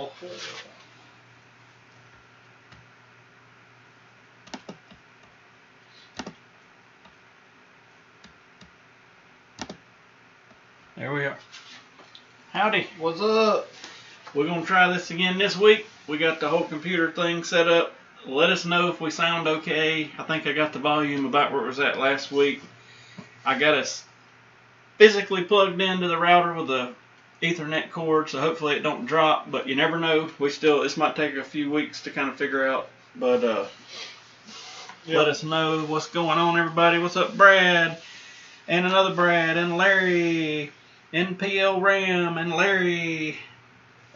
Oh. There we are. Howdy. What's up? We're going to try this again this week. We got the whole computer thing set up. Let us know if we sound okay. I think I got the volume about where it was at last week. I got us physically plugged into the router with a Ethernet cord, so hopefully it don't drop, but you never know. This might take a few weeks to kind of figure out, but let us know what's going on, everybody. What's up, Brad? And another Brad, and Larry, NPL Ram, and Larry,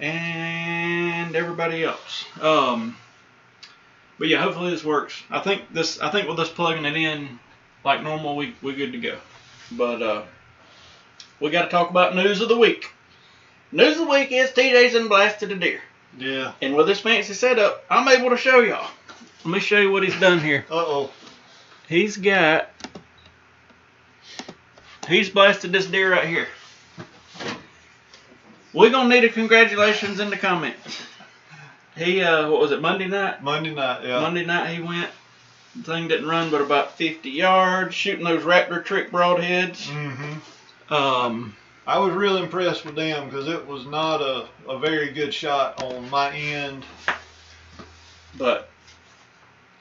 and everybody else. But yeah, hopefully this works. I think with us plugging it in like normal, we're good to go. But we got to talk about news of the week. News of the week is TJ's and blasted a deer. Yeah. And with this fancy setup, I'm able to show y'all. Let me show you what he's done here. Uh-oh. He's blasted this deer right here. We're going to need a congratulations in the comments. He, what was it, Monday night? Monday night, yeah. Monday night he went. The thing didn't run but about 50 yards, shooting those raptor trick broadheads. Mm-hmm. I was really impressed with them because it was not a very good shot on my end. But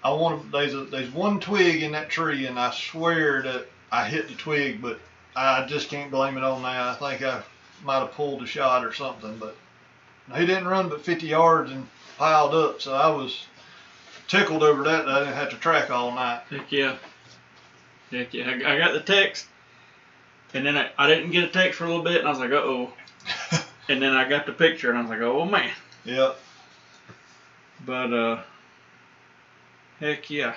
there's one twig in that tree, and I swear that I hit the twig, but I just can't blame it on that. I think I might have pulled a shot or something, but he didn't run but 50 yards and piled up, so I was tickled over that I didn't have to track all night. Heck yeah. I got the text, and then I didn't get a text for a little bit, and I was like, uh-oh. And then I got the picture, and I was like, oh, man. Yep. But, heck yeah.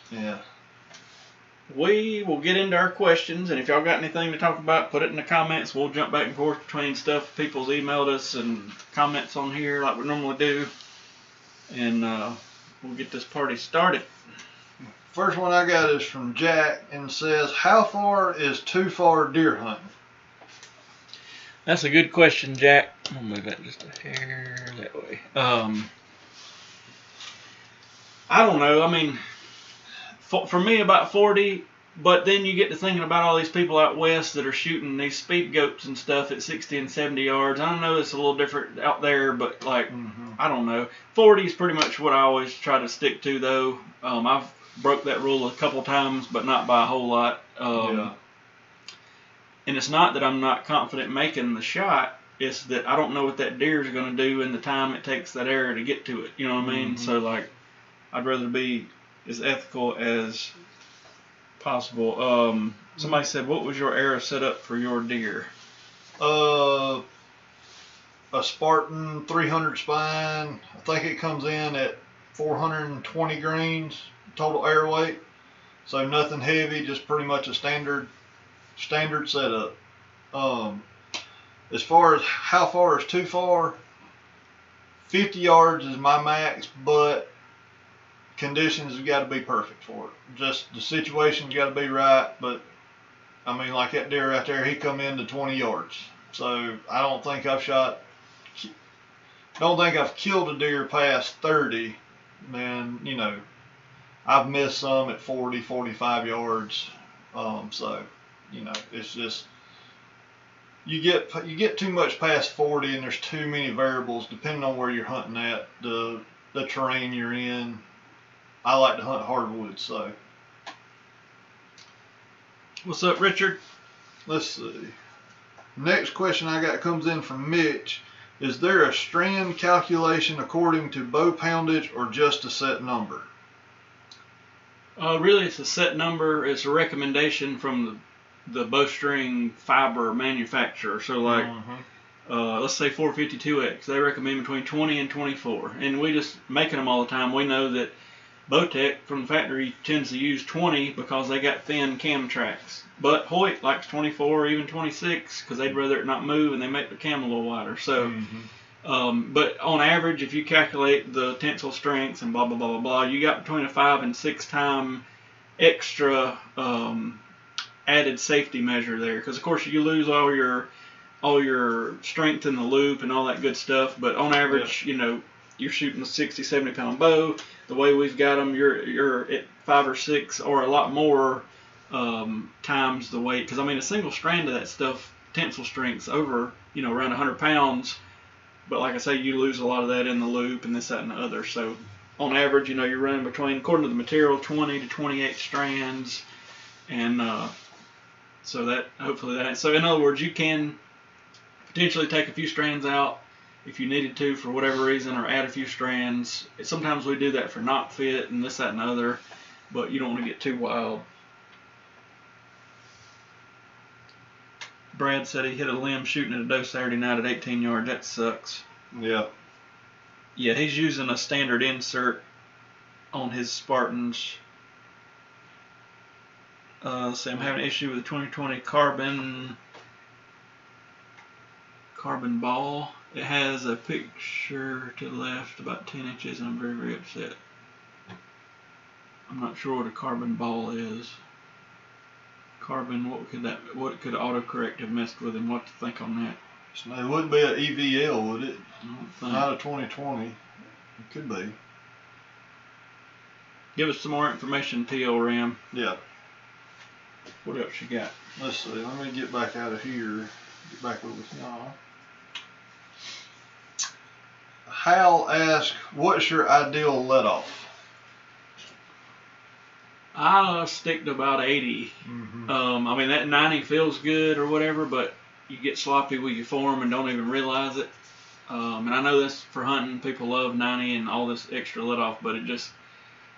Yeah. We will get into our questions, and if y'all got anything to talk about, put it in the comments. We'll jump back and forth between stuff people's emailed us and comments on here like we normally do. And we'll get this party started. First one I got is from Jack and says, how far is too far deer hunting? That's a good question, Jack. I'll move that just a hair that way. I don't know. I mean, for me, about 40. But then you get to thinking about all these people out west that are shooting these speed goats and stuff at 60 and 70 yards. I know it's a little different out there, but like, I don't know. 40 is pretty much what I always try to stick to, though. I've broke that rule a couple times, but not by a whole lot. Yeah. And it's not that I'm not confident making the shot. It's that I don't know what that deer is going to do in the time it takes that arrow to get to it. You know what I mean? So, like, I'd rather be as ethical as possible. Somebody said, what was your arrow set up for your deer? A Spartan 300 spine. I think it comes in at 420 grains total arrow weight. So nothing heavy, just pretty much a standard setup. As far as how far is too far, 50 yards is my max, but conditions have got to be perfect for it. Just the situation's got to be right. But I mean, like that deer right there, he come into 20 yards. So I don't think I've killed a deer past 30. Man, you know, I've missed some at 40, 45 yards. So, you know, it's just, you get too much past 40 and there's too many variables depending on where you're hunting at, the terrain you're in. I like to hunt hardwood, so. What's up, Richard? Let's see. Next question I got comes in from Mitch. Is there a strand calculation according to bow poundage or just a set number? Really, it's a set number. It's a recommendation from the bowstring fiber manufacturer. So, like, let's say 452X, they recommend between 20 and 24. And we just making them all the time. We know that Bowtech from the factory tends to use 20 because they got thin cam tracks. But Hoyt likes 24 or even 26 because they'd rather it not move, and they make the cam a little wider. So, but on average, if you calculate the tensile strengths and blah, blah, blah, blah, blah, you got between a 5 and 6 time extra added safety measure there. Because, of course, you lose all your strength in the loop and all that good stuff. But on average, you know, you're shooting a 60, 70 pound bow. The way we've got them, you're at 5 or 6 or a lot more times the weight. Because, I mean, a single strand of that stuff, tensile strength's over, you know, around 100 pounds. But like I say, you lose a lot of that in the loop and this, that, and the other. So on average, you know, you're running between, according to the material, 20 to 28 strands. And so that, hopefully that, so in other words, you can potentially take a few strands out if you needed to for whatever reason, or add a few strands. Sometimes we do that for knot fit and this, that, and the other, but you don't want to get too wild. Brad said he hit a limb shooting at a doe Saturday night at 18 yards. That sucks. Yeah. Yeah, he's using a standard insert on his Spartans. Let's see, I'm having an issue with the 2020 carbon ball. It has a picture to the left about 10 inches, and I'm very, very upset. I'm not sure what a carbon ball is. Carbon, what could autocorrect have messed with, and what to think on that? It wouldn't be an EVL, would it? I don't think. Not a 2020. It could be. Give us some more information, T.O. Ram. Yeah. What else you got? Let's see. Let me get back out of here. Get back over with y'all. Hal asked, what's your ideal let-off? I stick to about 80. I mean, that 90 feels good or whatever, but you get sloppy with your form and don't even realize it. And I know this for hunting. People love 90 and all this extra let-off, but it just,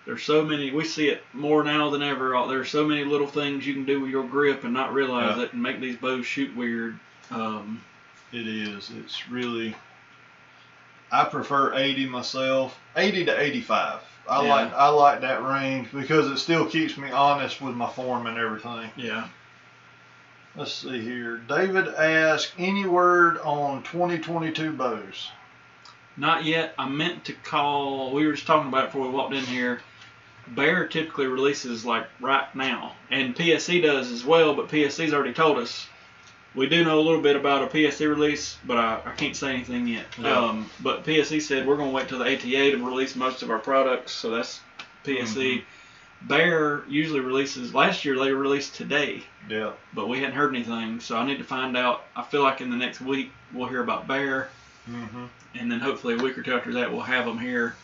there's so many, we see it more now than ever. There's so many little things you can do with your grip and not realize it and make these bows shoot weird. It is. It's really, I prefer 80 myself. 80 to 85. I like that range because it still keeps me honest with my form and everything. Yeah. Let's see here. David asked, any word on 2022 bows? Not yet. I meant to call, we were just talking about it before we walked in here. Bear typically releases like right now, and PSE does as well, but PSE's already told us. We do know a little bit about a PSE release, but I can't say anything yet. Yeah. But PSE said we're going to wait till the ATA to release most of our products, so that's PSE. Bear usually releases, last year they released today. Yeah. But we hadn't heard anything, so I need to find out. I feel like in the next week we'll hear about Bear, and then hopefully a week or two after that we'll have them here.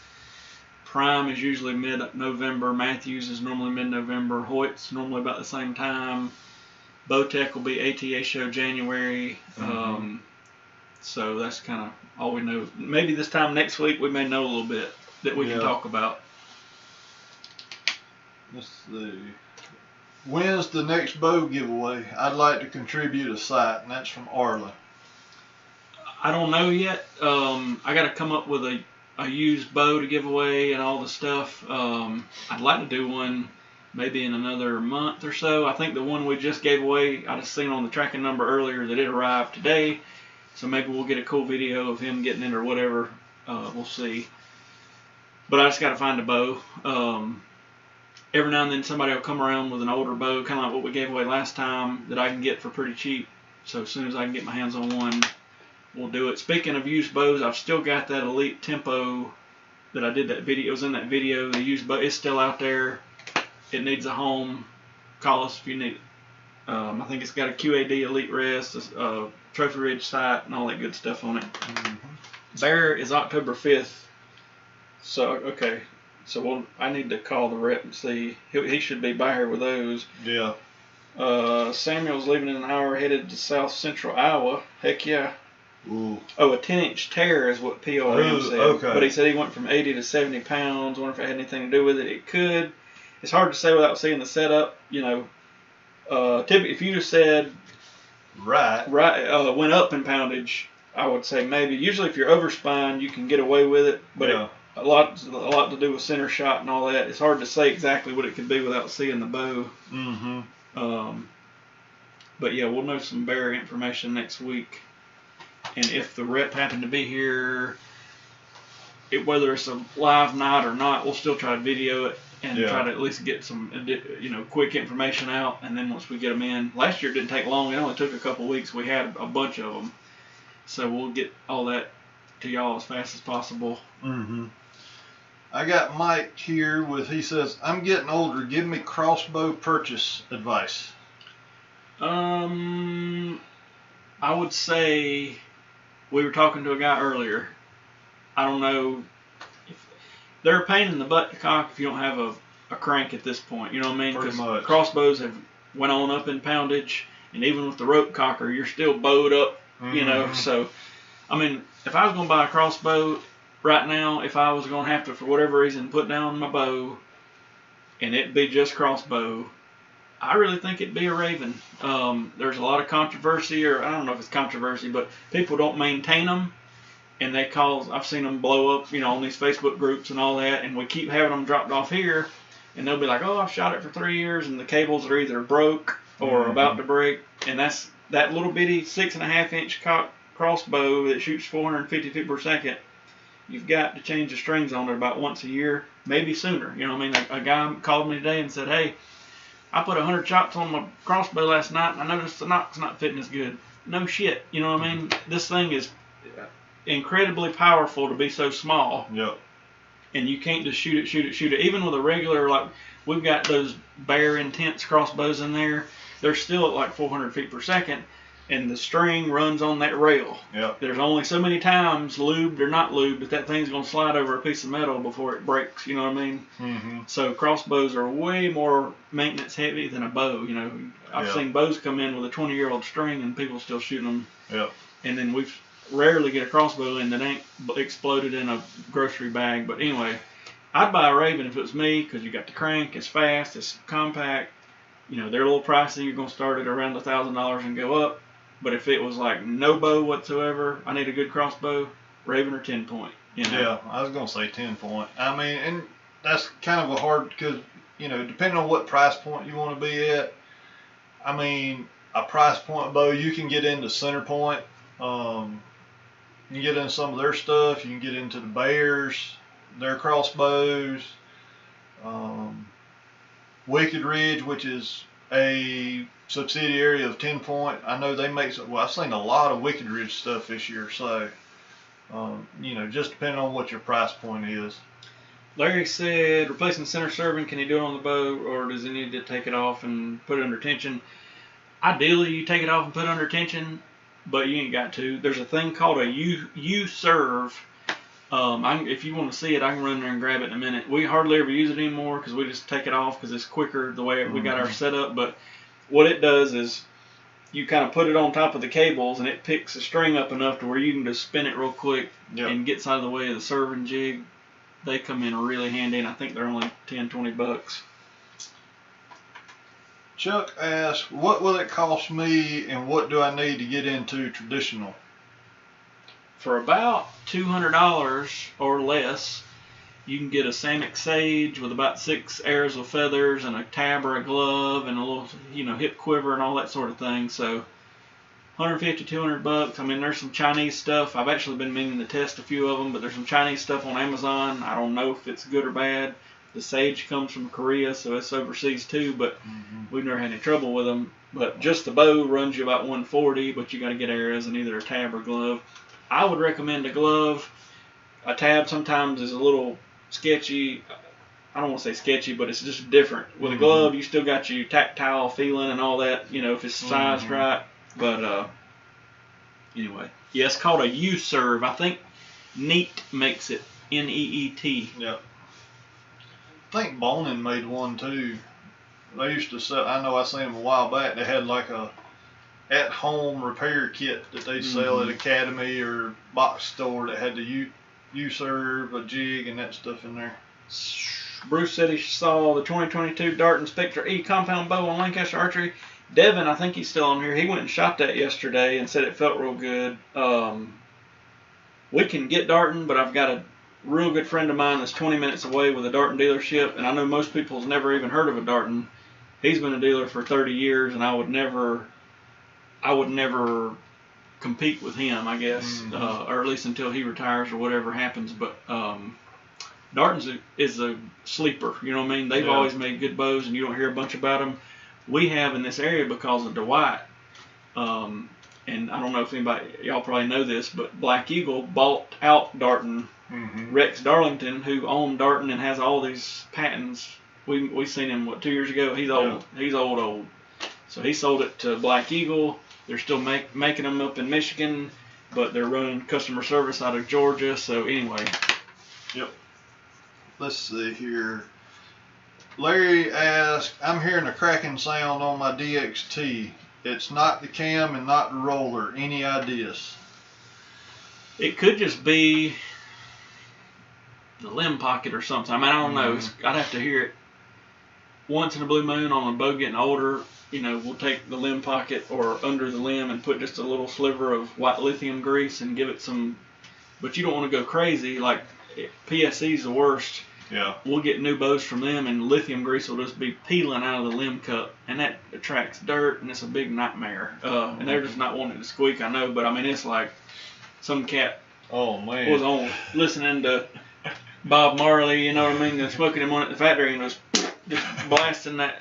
Prime is usually mid-November. Matthews is normally mid-November. Hoyt's normally about the same time. Bowtech will be ATA show January. So that's kind of all we know. Maybe this time next week we may know a little bit that we can talk about. Let's see. When's the next bow giveaway? I'd like to contribute a sight, and that's from Arlen. I don't know yet. I got to come up with a used bow to give away and all the stuff. I'd like to do one maybe in another month or so. I think the one we just gave away, I just seen on the tracking number earlier that it arrived today. So maybe we'll get a cool video of him getting it or whatever. We'll see. But I just got to find a bow. Every now and then somebody will come around with an older bow, kind of like what we gave away last time, that I can get for pretty cheap. So as soon as I can get my hands on one, we'll do it. Speaking of used bows, I've still got that Elite Tempo that I did that video. It was in that video. The used bow is still out there. It needs a home. Call us if you need it. I think it's got a QAD Elite Rest, a Trophy Ridge sight, and all that good stuff on it. Bear is October 5th. So, okay. So I need to call the rep and see. He should be by here with those. Yeah. Samuel's leaving in an hour, headed to south central Iowa. Heck yeah. Ooh. Oh, a 10-inch tear is what POM said. Okay. But he said he went from 80 to 70 pounds. Wonder if it had anything to do with it. It could. it's hard to say without seeing the setup. You know, typically if you just said right, went up in poundage, I would say maybe. Usually if you're overspine, you can get away with it, but yeah. a lot to do with center shot and all that. It's hard to say exactly what it could be without seeing the bow. But yeah, we'll know some bear information next week. And if the rep happened to be here, whether it's a live night or not, we'll still try to video it and try to at least get some, quick information out. And then once we get them in, last year it didn't take long. It only took a couple weeks. We had a bunch of them, so we'll get all that to y'all as fast as possible. I got Mike here he says, I'm getting older. Give me crossbow purchase advice. I would say, we were talking to a guy earlier. I don't know if they're a pain in the butt to cock if you don't have a crank at this point. You know what I mean? Because crossbows have went on up in poundage, and even with the rope cocker, you're still bowed up. You know, so I mean, if I was going to buy a crossbow right now, if I was going to have to, for whatever reason, put down my bow, and it'd be just crossbow, I really think it'd be a Raven. There's a lot of controversy, or I don't know if it's controversy, but people don't maintain them, and I've seen them blow up, on these Facebook groups and all that, and we keep having them dropped off here, and they'll be like, oh, I've shot it for 3 years, and the cables are either broke or about to break, and that's that little bitty 6.5-inch crossbow that shoots 450 feet per second. You've got to change the strings on it about once a year, maybe sooner. You know what I mean? A guy called me today and said, hey, I put 100 shots on my crossbow last night, and I noticed the knock's not fitting as good. No shit. You know what I mean? This thing is incredibly powerful to be so small. Yep. And you can't just shoot it. Even with a regular, like, we've got those Bear Intense crossbows in there. They're still at like 400 feet per second, and the string runs on that rail. Yep. There's only so many times, lubed or not lubed, that thing's going to slide over a piece of metal before it breaks. You know what I mean? So crossbows are way more maintenance heavy than a bow. I've seen bows come in with a 20-year-old string, and people still shooting them. Yep. And then we've rarely get a crossbow in that ain't exploded in a grocery bag. But anyway, I'd buy a Raven if it was me, because you got the crank, it's fast, it's compact. They're a little pricey. You're going to start at around $1,000 and go up. But if it was like no bow whatsoever, I need a good crossbow, Raven or 10-point. Yeah, I was going to say 10-point. I mean, and that's kind of a hard, because, depending on what price point you want to be at, I mean, a price point bow, you can get into center point. You can get into some of their stuff. You can get into the Bears, their crossbows. Wicked Ridge, which is a subsidiary of 10-point. I know they make some, I've seen a lot of Wicked Ridge stuff this year, so just depending on what your price point is. Larry said, replacing center serving, can you do it on the bow, or does he need to take it off and put it under tension? Ideally, you take it off and put it under tension, but you ain't got to. There's a thing called a U-serve. If you want to see it, I can run there and grab it in a minute. We hardly ever use it anymore because we just take it off because it's quicker the way we got our setup. But what it does is you kind of put it on top of the cables, and it picks the string up enough to where you can just spin it real quick and gets out of the way of the serving jig. They come in really handy, and I think they're only $10-20. Chuck asks, what will it cost me, and what do I need to get into traditional? For about $200 or less, you can get a Samick Sage with about 6 arrows of feathers and a tab or a glove and a little, hip quiver and all that sort of thing. So $150, $200. I mean, there's some Chinese stuff. I've actually been meaning to test a few of them, but there's some Chinese stuff on Amazon. I don't know if it's good or bad. The Sage comes from Korea, so it's overseas too, but we've never had any trouble with them. But just the bow runs you about $140, but you got to get arrows and either a tab or glove. I would recommend a glove. A tab sometimes is a little sketchy. I don't want to say sketchy, but it's just different. With a glove, you still got your tactile feeling and all that, if it's sized right. But anyway, yeah, it's called a U-serve. I think Neat makes it, N-E-E-T. Yep. I think Bonin made one too. They used to sell, I know I seen them a while back, they had like a at-home repair kit that they sell at Academy or box store that had the U-serve, a jig, and that stuff in there. Bruce said he saw the 2022 Dart Inspector E compound bow on Lancaster Archery. Devin, I think he's still on here. He went and shot that yesterday and said it felt real good. We can get darting, but I've got a real good friend of mine that's 20 minutes away with a darting dealership, and I know most people's never even heard of a darting. He's been a dealer for 30 years, and I would never compete with him, I guess, or at least until he retires or whatever happens. But Darton's is a sleeper, you know what I mean? They've always made good bows, and you don't hear a bunch about them. We have in this area because of Dwight. And I don't know if y'all probably know this, but Black Eagle bought out Darton. Rex Darlington, who owned Darton and has all these patents. We seen him 2 years ago. He's old. Yeah. He's old. So he sold it to Black Eagle. They're still making them up in Michigan, but they're running customer service out of Georgia. So anyway. Yep. Let's see here. Larry asked, I'm hearing a cracking sound on my DXT. It's not the cam and not the roller. Any ideas? It could just be the limb pocket or something. I mean, I don't know. I'd have to hear it once in a blue moon on a bow getting older. You know, we'll take the limb pocket or under the limb and put just a little sliver of white lithium grease and give it some. But you don't want to go crazy. Like PSC's the worst. Yeah. We'll get new bows from them, and lithium grease will just be peeling out of the limb cup, and that attracts dirt, and it's a big nightmare. And they're just not wanting to squeak, I know, but I mean, it's like some cat was on listening to Bob Marley, you know what I mean, and smoking him on at the factory, and just blasting that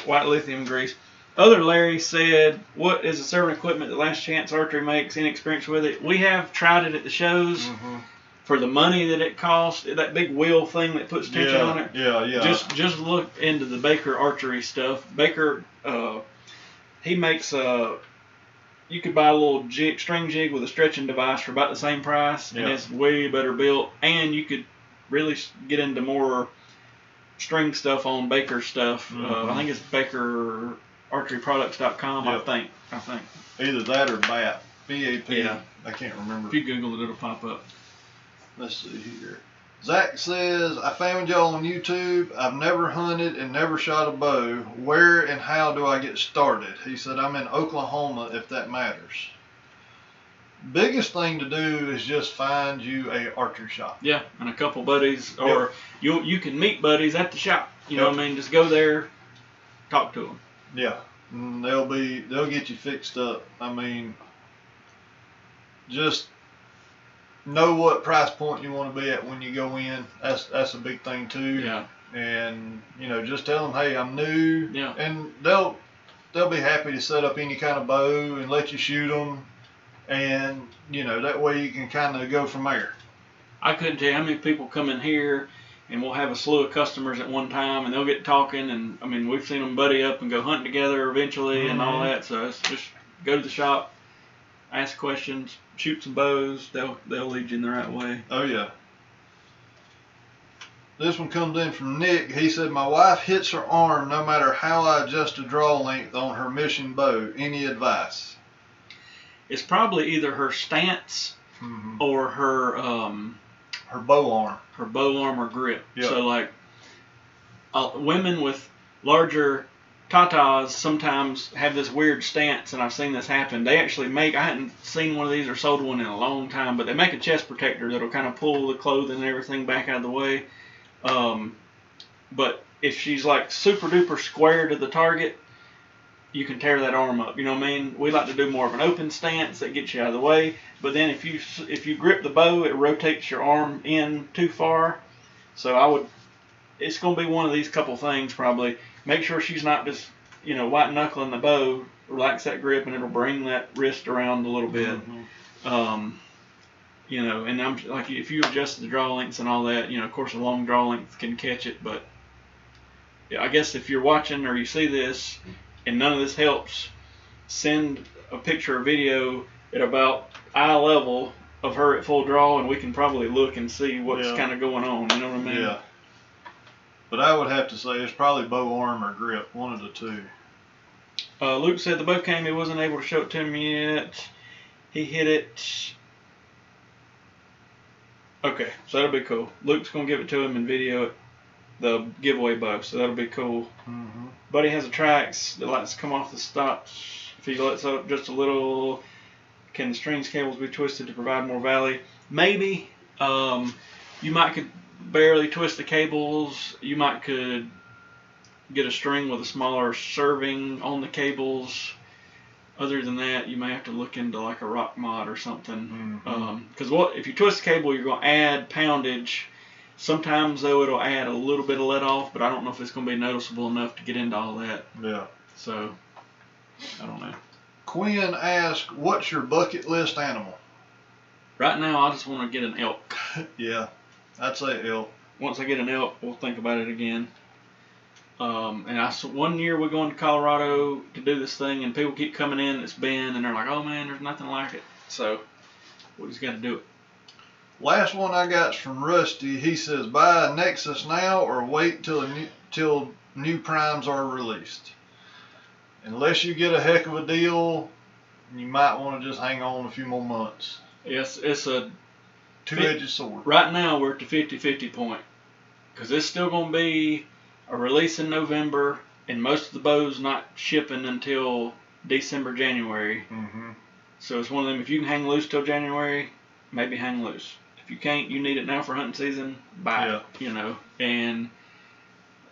white lithium grease. Other Larry said, what is the servant equipment that Last Chance Archery makes? Any experience with it? We have tried it at the shows. For the money that it costs, that big wheel thing that puts tension on it. Yeah. Just look into the Baker archery stuff. Baker, he makes you could buy a little string jig with a stretching device for about the same price, and it's way better built. And you could really get into more string stuff on Baker stuff. I think it's BakerArcheryProducts.com. I think. Either that or BAP. B-A-P. Yeah. I can't remember. If you Google it, it'll pop up. Let's see here. Zach says, I found y'all on YouTube. I've never hunted and never shot a bow. Where and how do I get started? He said, I'm in Oklahoma, if that matters. Biggest thing to do is just find you a archery shop. Yeah, and a couple buddies, or you can meet buddies at the shop. You know what I mean? Just go there, talk to them. Yeah, and they'll get you fixed up. I mean, just know what price point you want to be at when you go in. That's a big thing too. Yeah. And just tell them, hey, I'm new. Yeah. And they'll be happy to set up any kind of bow and let you shoot them. And that way you can kind of go from there. I couldn't tell you how many people come in here, and we'll have a slew of customers at one time, and they'll get talking. And I mean, we've seen them buddy up and go hunting together eventually, and all that. So it's just go to the shop, ask questions, shoot some bows. They'll lead you in the right way. Oh yeah. This one comes in from Nick. He said, my wife hits her arm no matter how I adjust the draw length on her mission bow. Any advice? It's probably either her stance or her bow arm. Her bow arm or grip. Yep. So like women with larger tatas sometimes have this weird stance, and I've seen this happen. They actually I hadn't seen one of these or sold one in a long time, but they make a chest protector that'll kind of pull the clothing and everything back out of the way. But if she's like super duper square to the target, you can tear that arm up. You know what I mean? We like to do more of an open stance that gets you out of the way. But then if you grip the bow, it rotates your arm in too far. So it's going to be one of these couple things probably. Make sure she's not just, white knuckling the bow. Relax that grip, and it'll bring that wrist around a little bit. And I'm like, if you adjust the draw lengths and all that, of course a long draw length can catch it. But I guess if you're watching or you see this and none of this helps, send a picture or video at about eye level of her at full draw, and we can probably look and see what's kind of going on. You know what I mean? Yeah. But I would have to say it's probably bow arm or grip, one of the two. Luke said the bow came. He wasn't able to show it to me yet. He hit it. Okay, so that'll be cool. Luke's going to give it to him and video it. the giveaway bow, so that'll be cool. Mm-hmm. Buddy has a Trax that lets come off the stops. If he lets up just a little, can the strings cables be twisted to provide more valley? Maybe. You might could barely twist the cables. You might could get a string with a smaller serving on the cables. Other than that, you may have to look into like a rock mod or something. Because if you twist the cable, you're going to add poundage. Sometimes though it'll add a little bit of let off, but I don't know if it's going to be noticeable enough to get into all that. Yeah. So I don't know. Quinn asked, "What's your bucket list animal?" Right now, I just want to get an elk. Yeah, I'd say elk. Once I get an elk, we'll think about it again. And one year we're going to Colorado to do this thing, and people keep coming in. It's been, and they're like, "Oh man, there's nothing like it." So we just got to do it. Last one I got's from Rusty. He says, "Buy a Nexus now or wait till new primes are released. Unless you get a heck of a deal, you might want to just hang on a few more months." Yes, it's a two-edged sword. Right now we're at the 50-50 point, because it's still going to be a release in November, and most of the bows not shipping until December, January. Mm-hmm. So it's one of them. If you can hang loose till January, maybe hang loose. If you can't, you need it now for hunting season, buy it. You know, and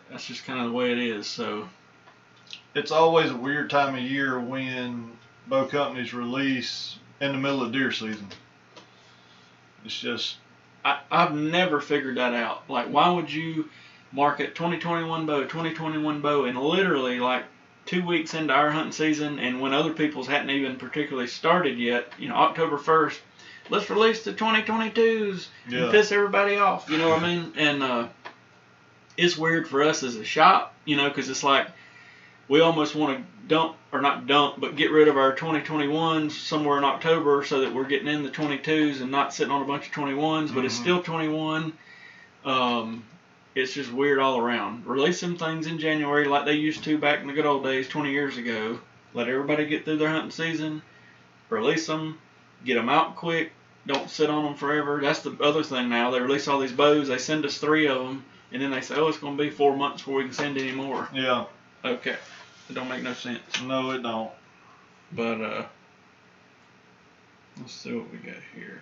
that's just kind of the way it is. So it's always a weird time of year when bow companies release in the middle of deer season. It's just I've never figured that out. Like, why would you market 2021 bow, and literally like 2 weeks into our hunting season, and when other people's hadn't even particularly started yet, you know, October 1st, let's release the 2022s and piss everybody off, you know what I mean? And it's weird for us as a shop, you know, because it's like we almost want to get rid of our 2021s somewhere in October so that we're getting in the 22s and not sitting on a bunch of 21s, but it's still 21. It's just weird all around. Release some things in January like they used to back in the good old days 20 years ago. Let everybody get through their hunting season. Release them. Get them out quick. Don't sit on them forever. That's the other thing now. They release all these bows. They send us 3 of them. And then they say, oh, it's going to be 4 months before we can send any more. Yeah. Okay. It don't make no sense. No, it don't. But, let's see what we got here.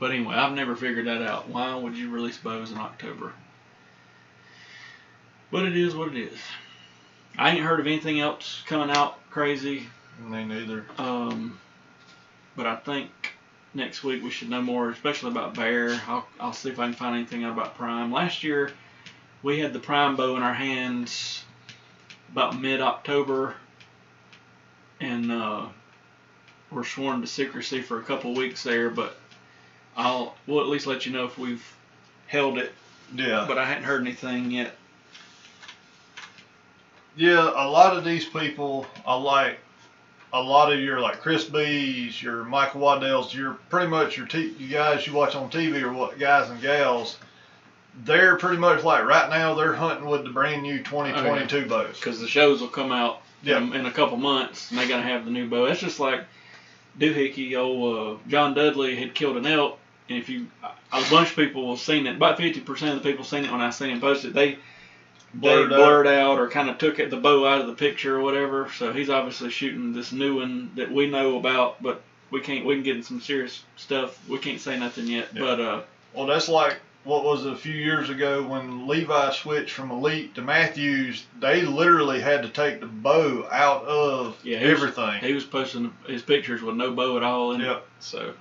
But anyway, I've never figured that out. Why would you release bows in October? But it is what it is. I ain't heard of anything else coming out crazy. Me neither. But I think next week we should know more, especially about bear. I'll see if I can find anything out about prime. Last year we had the prime bow in our hands about mid-October, and we're sworn to secrecy for a couple weeks there, but we'll at least let you know if we've held it. Yeah. But I hadn't heard anything yet. Yeah, a lot of these people, a lot of your like Chris B's, your Michael Waddell's, your pretty much you guys you watch on TV or what guys and gals, they're pretty much like right now they're hunting with the brand new 2022 bows. Because the shows will come out in a couple months, and they gotta have the new bow. It's just like Doohickey, old John Dudley had killed an elk, and a bunch of people have seen it. About 50% of the people seen it when I seen him post it. They blurred out or kind of took the bow out of the picture or whatever. So he's obviously shooting this new one that we know about, but we can get in some serious stuff. We can't say nothing yet. Yeah. But well, that's like what was it, a few years ago when Levi switched from Elite to Matthews. They literally had to take the bow out of everything. He was posting his pictures with no bow at all in it. Yep. So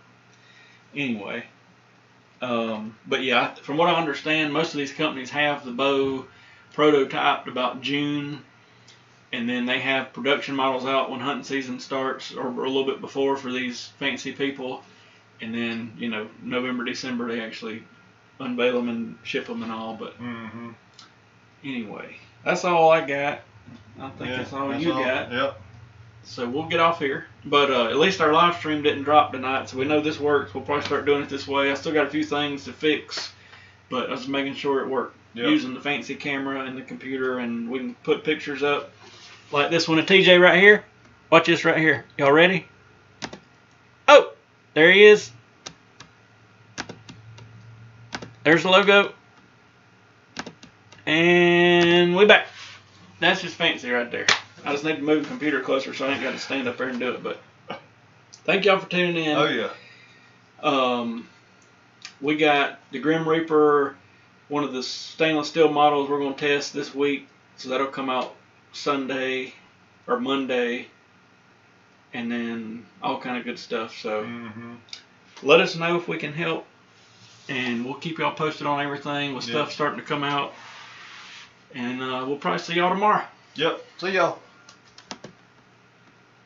anyway, but yeah, from what I understand, most of these companies have the bow prototyped about June, and then they have production models out when hunting season starts or a little bit before for these fancy people, and then November, December they actually unveil them and ship them and all. But anyway, that's all I got. I think that's all you got. Yep. So we'll get off here, but at least our live stream didn't drop tonight, so we know this works. We'll probably start doing it this way. I still got a few things to fix, but I was making sure it worked. Yep. Using the fancy camera and the computer, and we can put pictures up like this one of TJ right here. Watch this right here. Y'all ready? Oh, there he is. There's the logo. And we back. That's just fancy right there. I just need to move the computer closer so I ain't got to stand up there and do it. But thank y'all for tuning in. Oh, yeah. We got the Grim Reaper, one of the stainless steel models we're going to test this week. So that'll come out Sunday or Monday. And then all kind of good stuff. So let us know if we can help. And we'll keep y'all posted on everything with stuff starting to come out. And we'll probably see y'all tomorrow. Yep. See y'all.